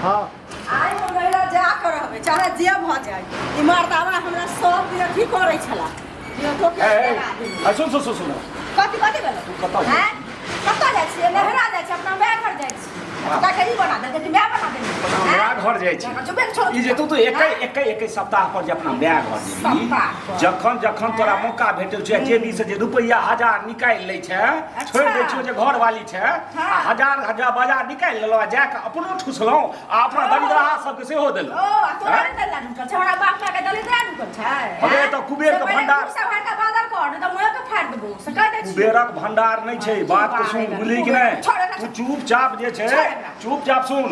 हाँ आइ हम रहिला जा कर रहबै चाहे जे भ जाय ई मर्दावा हमरा सब दिन अथी करै छला जे ठोके सुन सुन सुन सुन कथी भेल तू कतऽ हैं कतऽ जाइ छी नहरा जाइ छी अपना माय घर जाइ छी ता करी बना दे कि मैं बना दे हमरा घर जाइ छी ई जे तू एक सप्ताह पर जे अपना माय घर जेबी जखन जखन तोरा मौका भेटल छै जेबी से जे रुपैया 1000 निकालि लै छै छोड़ि दै छियो जे घर वाली छै आ 1000 बाजार निकालि लेलो आ जाके अपनो ठुसलौ आ अपना दरिद्रहा सबके सेहो देलौ ओ तोरा दलिद्रा नुकल छै हमरा बाप माय के दलिद्रा नुकल छै अरे त कुबेर के भंडार सब का बादल कर त मोय के फाड़ देबो से कह दे छी कुबेरक भंडार नहीं छै बात के सुन बुझली कि नहीं तू चुपचाप जे छै चुपचाप सुन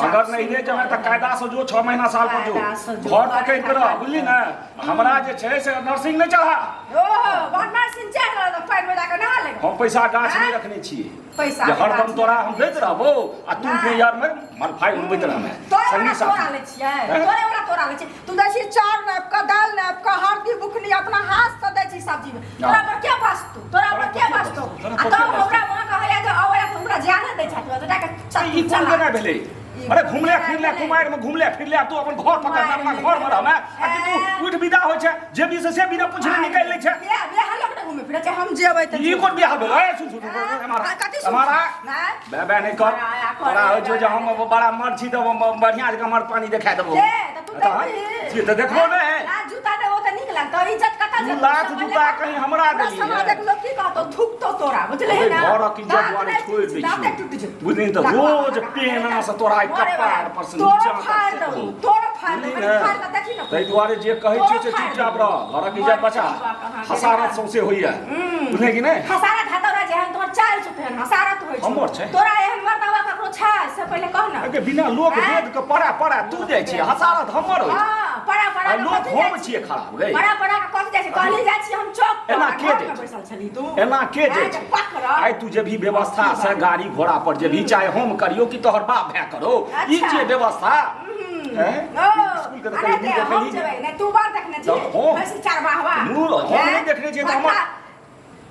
अगर नहीं ले जमे त कायदा से जो 6 महीना साल पर जो घर पकड़ के रह बुझली ना हमरा जे छै से नर्सिंग नहीं चढ़ा ओहो बनमार सिंह चढ़ रहा त पैर में जाके नहा ले हम पैसा गाछ नहीं रखने छी पैसा जे हरदम तोरा हम दैत रहबो आ तू के यार में मार भाई उड़बैत रहबे संगी साथ तोरा ले छियै तोरे वाला तोरा ले छी तू दै छी चार नाप का दाल नाप का हल्दी बुकनी अपना हाथ से दै छी सब्जी में तोरा पर के बसतू तोरा पर के बसतू आ तब हमरा वहां कहया जे आवया त हमरा जाने दै छथि त जाके ई कोन केना भेलै अरे घुमले फिरले कुमार में घुमले फिरले तू अपन घर पकड़ अपना घर में रहमे आ तू उठ विदा होय छै जे भी से बिना पूछले निकाल लै छै बियाह लोग न घुमे फिरे छै हम जेबै त ई कोन बियाह भेल ए सुन हमारा बे नहीं कर तोरा हो जो जे हम बड़ा मर छी त बढ़िया जका मर पानी देखा देबो तू त देखबो नै जूता दे ओ त निक लागत इज्जत कता तू लाख जूता कहीं हमरा देली समाजक लोग की कहतो थूक तो तोरा बुझले ना घर की इज्जत वाले छोड़ दै छी बुझली त रोज पेना से तोरा कपार पर से नीचा तक तोरा फाड़ त देखी न तै दुआरे जे कहै छी से चुपचाप रह घर की इज्जत बचा हसारत सौसे होइया बुझले कि नहीं हसारत हतौरा जेहन तोर चाल छुटे हसारत होय छै हमर छै तोरा एहन मर्दावा ककरो छै से पहिले कह न के बिना लोक वेद के पड़ा तू जाय छी हसारत हमर होय हां पड़ा लोक हम छिए खराब रे पड़ा का कथि जाय छी कहली जाय छी हम चौक एना के जे बैसल छली तू एना के जे आइ तू जे भी व्यवस्था से गाड़ी घोड़ा पर जे भी चाहे हम करियो कि तोहर बाप भै करो ई जे व्यवस्था स्कूल के देखली हम जेबै नै तू बार देखने छी बस चार बाहवा मूल हम नहीं देखने छी त हमर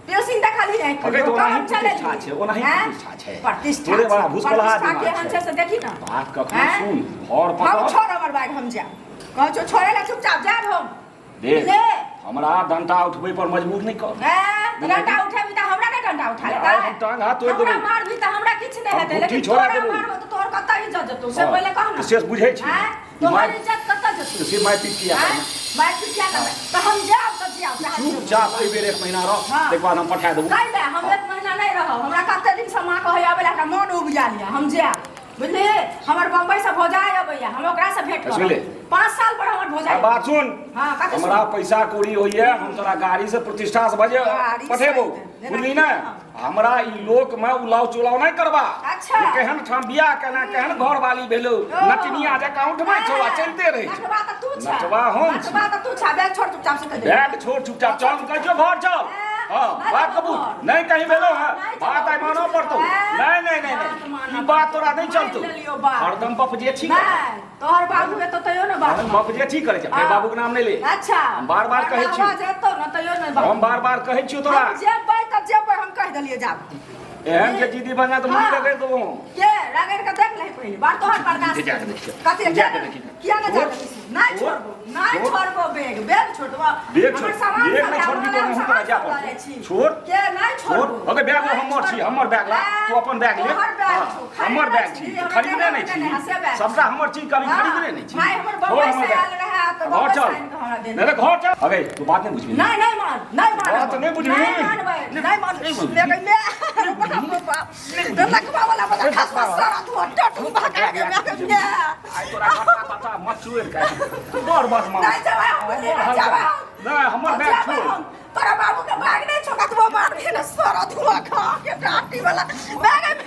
पेशिंग देखली नहीं अगे तो नहीं प्रतिष्ठा छै ओनाही प्रतिष्ठा छै तोरे बड़ा भूसकोलहा दिमाग छै से देखी न बात कखन सुन घर पर हम छोड़ हमर बैग हम जा कहै छो छोड़े ला चुपचाप जा हम देख हमरा डंटा उठबै पर मजबूर नहीं कर डंटा उठेबी त हमरा नै डंटा उठा लेता हम टांग हाथ तोड़ देबो हमरा मारबी त हमरा किछ नै हेतै लेकिन तोरा मारबो त तोर कतै इज्जत जतो से पहिले कह न से बुझै छी तोहर इज्जत कतै जतो से माय पीट किया माय पीट किया त हम जाब त जाब चुपचाप एहि बेर 1 महीना रह तै बाद हम पठा देबो काई बे हम 1 महीना नै रहब हमरा कते दिन से मां कहै आबेला हमरा मन उबिया लिया हम जाब बुझले हमर बम्बई से भोजाय अबैया हम ओकरा से भेट कर 5 साल पर हमर भोजाय बात सुन हां हमरा पैसा कौड़ी होइए हम तोरा गाड़ी से प्रतिष्ठा से बजे पठेबो बुझली ना हमरा ई लोक में उलाव चुलाव नहीं करबा अच्छा केहन ठाम बियाह केना केहन घर वाली भेलो नटनिया जका उठबै छौ आ चलते रही नटवा त तू छ नटवा हम नटवा त तू छ बैग छोड़ चुपचाप से कह बैग छोड़ चुपचाप चल कह जो घर चल हां बात कबूल नहीं कहीं भेलो है बात आई मानो पड़तो नहीं ई बात तोरा नहीं चलतो हरदम बाप जे ठीक नहीं तोहर बाबू के तो तयो न बात बाप जे ठीक करे छै फेर बाबू के नाम नहीं ले अच्छा हम बार-बार कहै छी आवाज एतो न तयो न बात हम बार-बार कहै छी तोरा जेबै त जेबै हम कह देलिए जा एहन जे जीदी बना तो मुंह लगे देबो के रगड़ के देख ले पहिले बार तोहर बर्दाश्त कथि किया न जा नहीं छोड़बो बैग छोड़बो हमर सामान नहीं छोड़बी तो हम तोरा जा पर छोड़ के नहीं छोड़ ओके बैग हमर छी हमर बैग ला तू अपन बैग ले हमर बैग छी खरीदने नहीं छी सबटा हमर चीज कभी खरीदने नहीं छी भाई हमर बम्बई से आयल रहा तो घर चल नहीं घर चल अबे तू बात नहीं बुझबी नहीं मान बात नहीं बुझबी नहीं मान ले गई ले लकवा वाला बता खास सारा तू टटू भागा के मैं के आई तोरा पता मत छुए का बस मार नहीं जावा नहीं हमर बैग छोड़ तोरा बाबू के बैग नहीं छोका तू मार भी न सारा धुआं खा के टाटी वाला बैग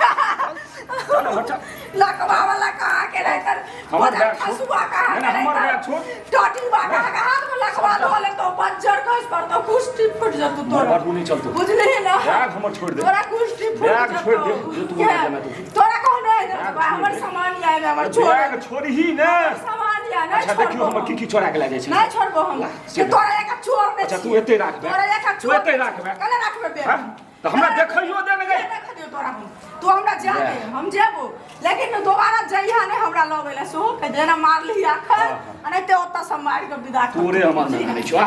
लकवा वाला कहा के रहतर हमर बैग खसुआ का नहीं हमर बैग छोड़ टाटी वाला हाथ में लकवा धोले तो बज्जर कस पर तो कुश्ती फट जतू तोरा बात नहीं चलतो बुझले ना बैग हमर छोड़ दे तोरा कुश्ती फट बैग छोड़ दे जो तू बोल मैं तो तोरा कौन है हमर सामान आए हमर छोड़ बैग छोड़ी ही ना सामान या नहीं अच्छा देखियो हम की छोड़ा के ले जाय छै नहीं छोड़बो हम के तोरा एक छोड़ दे अच्छा तू एते राख तोरा एक तू एते राख कले राखबे बे तो हमरा देखइयो दे ने गई तू हमरा जा दे हम जेबो लेकिन दोबारा जइहा ने हमरा ओकरा लऽ गेलै सो के जेना मारली आखन आ नहि ते ओतऽ से मारि के विदा कर तोरे हमर में करे छो